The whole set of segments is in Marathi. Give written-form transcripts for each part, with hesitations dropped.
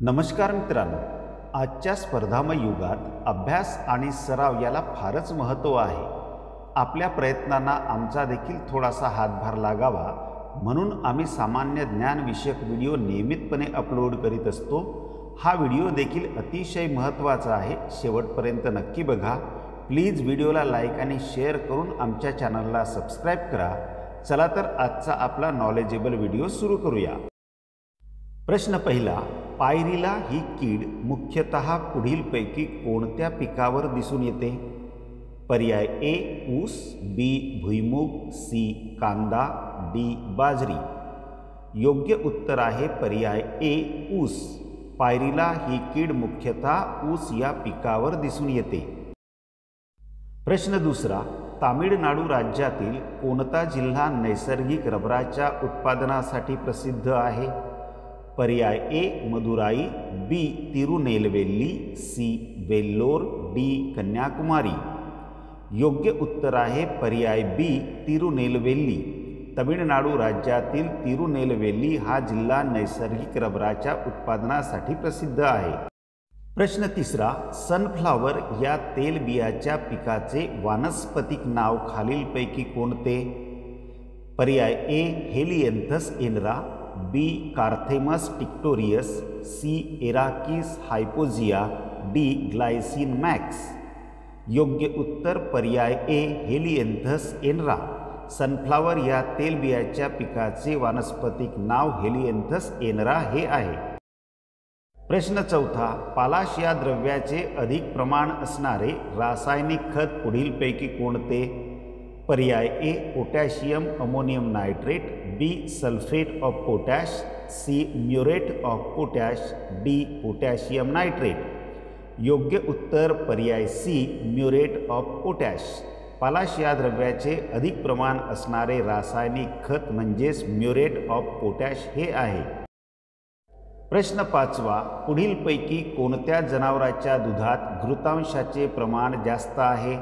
नमस्कार मित्रांनो, आजच्या स्पर्धामय युगात अभ्यास आणि सराव याला फारच महत्त्व आहे। आपल्या प्रयत्नांना आमचा देखील थोडासा हातभार लागावा म्हणून आम्ही सामान्य ज्ञान विषयक व्हिडिओ नियमितपणे अपलोड करीत असतो। हा व्हिडिओ देखील अतिशय महत्त्वाचा आहे, शेवटपर्यंत नक्की बघा। प्लीज व्हिडिओला लाईक आणि शेअर करून आमच्या चॅनलला सबस्क्राईब करा। चला तर आजचा आपला नॉलेजेबल व्हिडिओ सुरू करूया। प्रश्न पहिला, पायरीला ही कीड मुख्यतः पुढीलपैकी कोणत्या पिकावर दिसून येते? पर्याय ए ऊस, बी भुईमूग, सी कांदा, डी बाजरी। योग्य उत्तर आहे पर्याय ए ऊस। पायरीला ही कीड मुख्यतः ऊस या पिकावर दिसून येते। प्रश्न दुसरा, तामिळनाडू राज्यातील कोणता जिल्हा नैसर्गिक रबराच्या उत्पादनासाठी प्रसिद्ध आहे? पर्याय ए मदुराई, बी तिरुनेलवेली, सी वेल्लोर, डी कन्याकुमारी। योग्य उत्तर आहे पर्याय बी तिरुनेलवेली। तमिळनाडू राज्यातील तिरुनेलवेली हा जिल्हा नैसर्गिक रबराच्या उत्पादनासाठी प्रसिद्ध आहे। प्रश्न तिसरा, सनफ्लॉवर या तेलबियाच्या पिकाचे वानस्पतिक नाव खालीलपैकी कोणते? पर्याय ए हेलियंथस एनरा, बी कार्थेमस टिक्टोरियस, सी एराकिस हायपोजिया, डी ग्लायसिन मॅक्स। योग्य उत्तर पर्याय ए हेलियंथस एनरा। सनफ्लॉवर या तेलबियाच्या पिकाचे वानस्पतिक नाव हेलियंथस एनरा हे आहे। प्रश्न चौथा, पालाश या द्रव्याचे अधिक प्रमाण असणारे रासायनिक खत पुढीलपैकी कोणते? पर्याय A potassium ammonium nitrate, B sulphate of potash, C muriate of potash, D potassium nitrate. योग्य उत्तर पर्याय सी म्युरेट ऑफ पोटॅश। पालाश या द्रव्याचे अधिक प्रमाण असणारे रासायनिक खत म्हणजेच म्युरेट ऑफ पोटॅश हे आहे। प्रश्न पाचवा, पुढीलपैकी कोणत्या जनावराच्या दुधात घृतांशाचे प्रमाण जास्त आहे?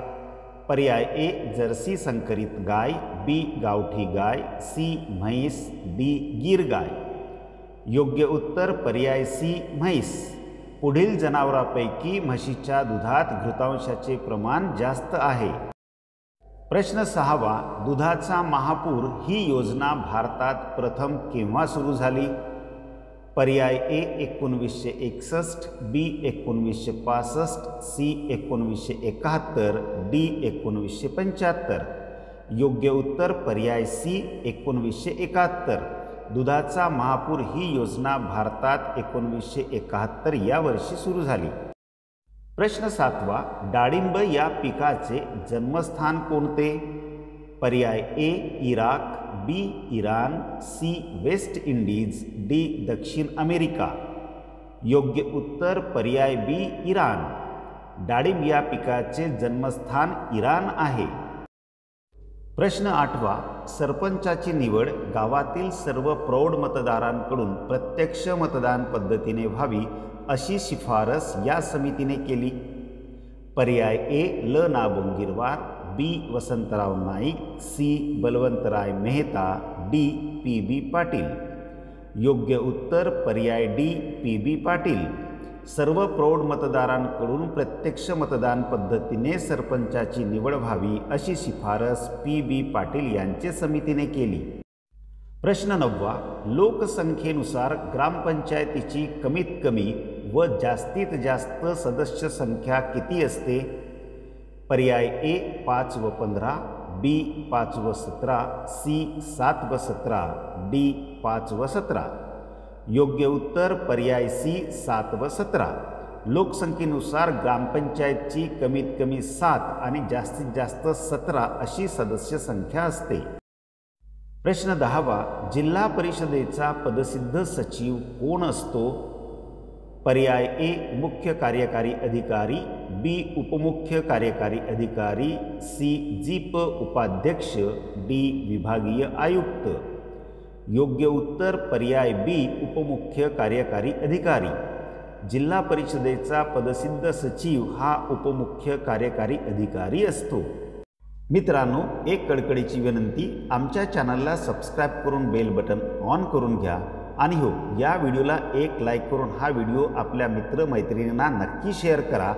पर्याय ए जर्सी संकरित गाय, बी गावठी गाय, सी म्हैस, डी गीर गाय। योग्य उत्तर पर्याय सी म्हैस। पुढील जनावरांपैकी म्हशीच्या दुधात घृतांशाचे प्रमाण जास्त आहे। प्रश्न सहावा, दुधाचा महापूर ही योजना भारतात प्रथम केव्हा सुरू झाली? पर्याय ए 1961, बी 1965, सी 1971, डी 1975। योग्य उत्तर पर्याय सी 1971। दुधाचा महापूर ही योजना भारतात 1971 या वर्षी सुरू झाली। प्रश्न सातवा, डाळिंब या पिकाचे जन्मस्थान कोणते? पर्याय A Iraq, B Iran, C West Indies, D दक्षिण अमेरिका। योग्य उत्तर पर्याय बी इराण। डाळिंब या पिकाचे जन्मस्थान इराण आहे। प्रश्न आठवा, सरपंचाची निवड गावातील सर्व प्रौढ मतदारांकडून प्रत्यक्ष मतदान पद्धतीने व्हावी अशी शिफारस या समितीने केली। पर्याय A L N Bongirwar, B Vasantrao Naik, C Balwantrai Mehta, D P B Patil. योग्य उत्तर पर्याय डी पी बी पाटील। सर्व प्रौढ मतदारांकडून प्रत्यक्ष मतदान पद्धतीने सरपंचाची निवड व्हावी अशी शिफारस पी बी पाटील यांच्या समितीने केली। प्रश्न नववा, लोकसंख्येनुसार ग्रामपंचायतीची कमीत कमी व जास्तीत जास्त सदस्य संख्या किती असते? पर्याय ए 5 व 15, बी 5 व 17, सी 7 व 17, डी 5 व 17। योग्य उत्तर पर्याय सी 7 व 17। लोकसंख्येनुसार ग्रामपंचायतची कमीत कमी 7 आणि जास्तीत जास्त 17 अशी सदस्य संख्या असते। प्रश्न 10वा, जिल्हा परिषदेचा पदसिद्ध सचिव कोण असतो? पर्याय ए मुख्य कार्यकारी अधिकारी, बी उपमुख्य कार्यकारी अधिकारी, सी जीप उपाध्यक्ष, डी विभागीय आयुक्त। योग्य उत्तर पर्याय बी उपमुख्य कार्यकारी अधिकारी। जिल्हा परिषदेचा पदसिद्ध सचिव हा उपमुख्य कार्यकारी अधिकारी असतो। मित्रांनो, एक कडकडीची विनंती, आमच्या चॅनलला सबस्क्राईब करून बेल बटन ऑन करून घ्या आणि हो, या व्हिडिओला एक लाईक करून हा व्हिडिओ आपल्या मित्रमैत्रिणींना नक्की शेअर करा।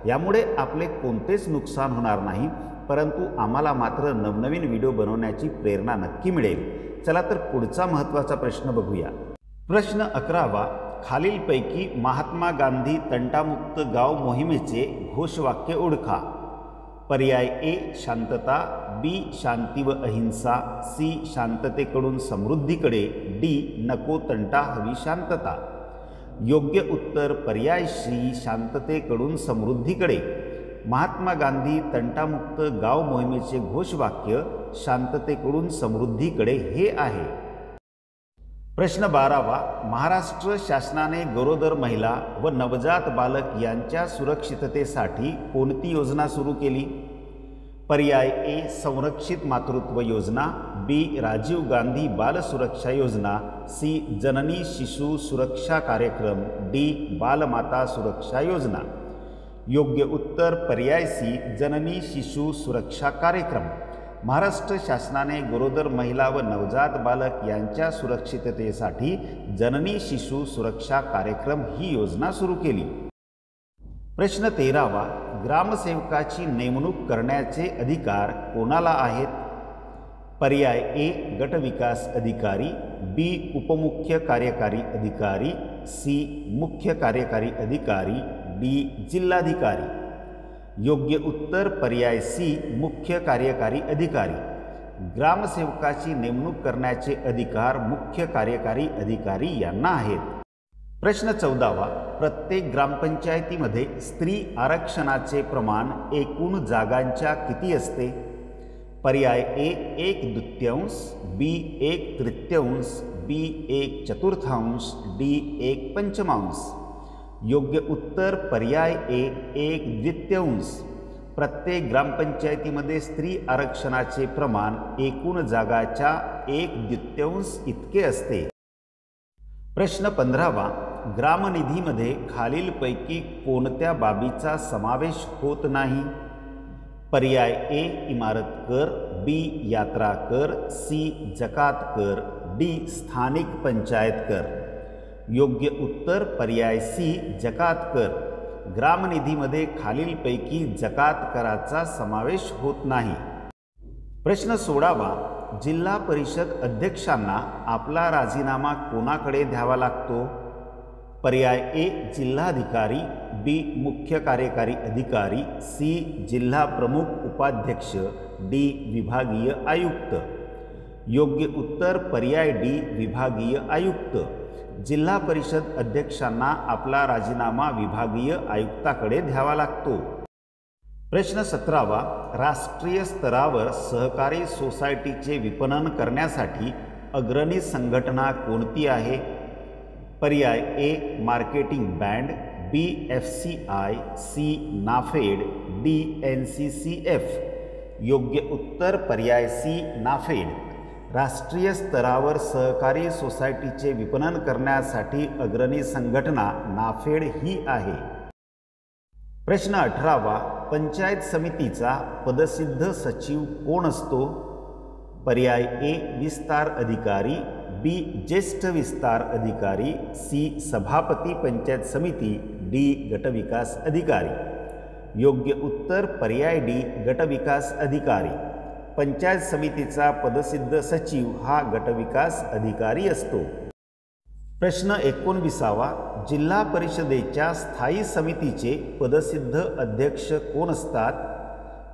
यामुळे आपले कोणतेच नुकसान होणार नाही, परंतु आम्हाला मात्र नवनवीन व्हिडिओ बनवण्याची प्रेरणा नक्की मिळेल। चला तर पुढचा महत्त्वाचा प्रश्न बघूया। प्रश्न 11वा, खालीलपैकी महात्मा गांधी तंटामुक्त गाव मोहिमेचे घोषवाक्य ओळखा। पर्याय ए शांतता, बी शांती व अहिंसा, सी शांततेकडून समृद्धीकडे, डी नको तंटा हवी शांतता। योग्य उत्तर पर्याय सी शांततेकडून समृद्धीकडे। महात्मा गांधी तंटामुक्त गाव मोहिमेचे घोषवाक्य शांततेकडून समृद्धीकडे हे आहे। प्रश्न 12वा, महाराष्ट्र शासनाने गरोदर महिला व नवजात बालक यांच्या सुरक्षिततेसाठी कोणती योजना सुरू केली? पर्याय ए संरक्षित मातृत्व योजना, बी राजीव गांधी बाल सुरक्षा योजना, सी जननी शिशु सुरक्षा कार्यक्रम, डी बालमाता सुरक्षा योजना। योग्य उत्तर पर्याय सी जननी शिशु सुरक्षा कार्यक्रम। महाराष्ट्र शासनाने गरोदर महिला व नवजात बालक यांच्या सुरक्षिततेसाठी जननी शिशु सुरक्षा कार्यक्रम ही योजना सुरू केली। प्रश्न 13वा, ग्रामसेवकाची नेमणूक करण्याचे अधिकार कोणाला आहेत? पर्याय ए गटविकास अधिकारी, बी उपमुख्य कार्यकारी अधिकारी, सी मुख्य कार्यकारी अधिकारी, डी जिल्हाधिकारी। योग्य उत्तर पर्याय सी मुख्य कार्यकारी अधिकारी। ग्रामसेवकाची नेमणूक करण्याचे अधिकार मुख्य कार्यकारी अधिकारी यांना आहेत। प्रश्न 14वा, प्रत्येक ग्रामपंचायतीमध्ये स्त्री आरक्षणाचे प्रमाण एकूण जागांच्या किती असते? पर्याय ए 1/2, बी 1/3, बी 1/4, डी 1/5। योग्य उत्तर पर्याय ए 1/2। प्रत्येक ग्रामपंचायतीमध्ये स्त्री आरक्षणाचे प्रमाण एकूण जागाच्या 1/2 इतके असते। प्रश्न 15वा, ग्रामनिधीमध्ये खालीलपैकी कोणत्या बाबीचा समावेश होत नाही? पर्याय ए इमारत कर, बी यात्रा कर, सी जकात कर, डी स्थानिक पंचायत कर। योग्य उत्तर पर्याय सी जकात कर। ग्रामनिधीमध्ये खालीलपैकी जकात कराचा समावेश होत नाही। प्रश्न 16वा, जिल्हा परिषद अध्यक्षांना आपला राजीनामा कोणाकडे द्यावा लागतो? पर्याय ए जिल्हाधिकारी, बी मुख्य कार्यकारी अधिकारी, सी जिल्हा प्रमुख उपाध्यक्ष, डी विभागीय आयुक्त। योग्य उत्तर पर्याय डी विभागीय आयुक्त। जिल्हा परिषद अध्यक्षांना आपला राजीनामा विभागीय आयुक्ताकडे द्यावा लागतो। प्रश्न 17वा, राष्ट्रीय स्तरावर सहकारी सोसायटीचे विपणन करण्यासाठी अग्रणी संघटना कोणती आहे? पर्याय A marketing band, B FCI, C NAFED, D NCCF। योग्य उत्तर पर्याय सी नाफेड। राष्ट्रीय स्तरावर सहकारी सोसायटीचे विपणन करण्यासाठी अग्रणी संघटना नाफेड ही आहे। प्रश्न 18वा, पंचायत समितीचा पदसिद्ध सचिव कोण असतो? पर्याय ए विस्तार अधिकारी, बी ज्येष्ठ विस्तार अधिकारी, सी सभापती पंचायत समिती, डी गटविकास अधिकारी। योग्य उत्तर पर्याय डी गटविकास अधिकारी। पंचायत समितीचा पदसिद्ध सचिव हा गटविकास अधिकारी असतो। प्रश्न 19वा, जिल्हा परिषदेच्या स्थायी समितीचे पदसिद्ध अध्यक्ष कोण असतात?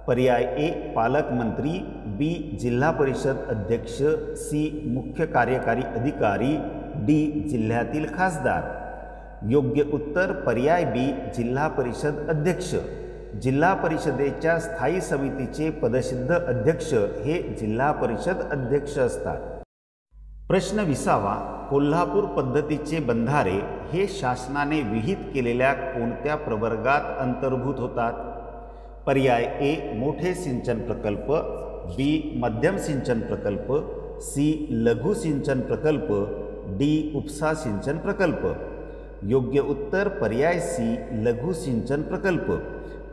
पर्याय ए पालकमंत्री, बी जिल्हा परिषद अध्यक्ष, सी मुख्य कार्यकारी अधिकारी, डी जिल्ह्यातील खासदार। योग्य उत्तर पर्याय बी जिल्हा परिषद अध्यक्ष। जिल्हा परिषदेच्या स्थायी समितीचे पदसिद्ध अध्यक्ष हे जिल्हा परिषद अध्यक्ष असतात। प्रश्न 20वा, कोल्हापूर पद्धतीचे बंधारे हे शासनाने विहित केलेल्या कोणत्या प्रवर्गात अंतर्भूत होतात? पर्याय ए मोठे सिंचन प्रकल्प, बी मध्यम सिंचन प्रकल्प, सी लघु सिंचन प्रकल्प, डी उपसा सिंचन प्रकल्प। योग्य उत्तर पर्याय सी लघु सिंचन प्रकल्प।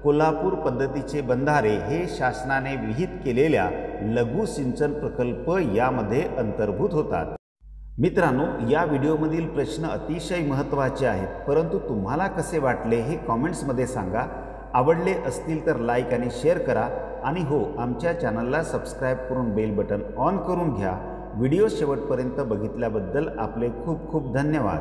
कोल्हापूर पद्धतीचे बंधारे हे शासनाने विहित केलेल्या लघु सिंचन प्रकल्प यामध्ये अंतर्भूत होतात। मित्रांनो, या व्हिडिओमधील प्रश्न अतिशय महत्त्वाचे आहेत, परंतु तुम्हाला कसे वाटले हे कॉमेंट्समध्ये सांगा. आवडले असतील तर लाईक आणि शेअर करा आणि हो, आमच्या चॅनलला सबस्क्राईब करून बेल बटन ऑन करून घ्या. व्हिडिओ शेवटपर्यंत बघितल्याबद्दल आपले खूप खूप धन्यवाद.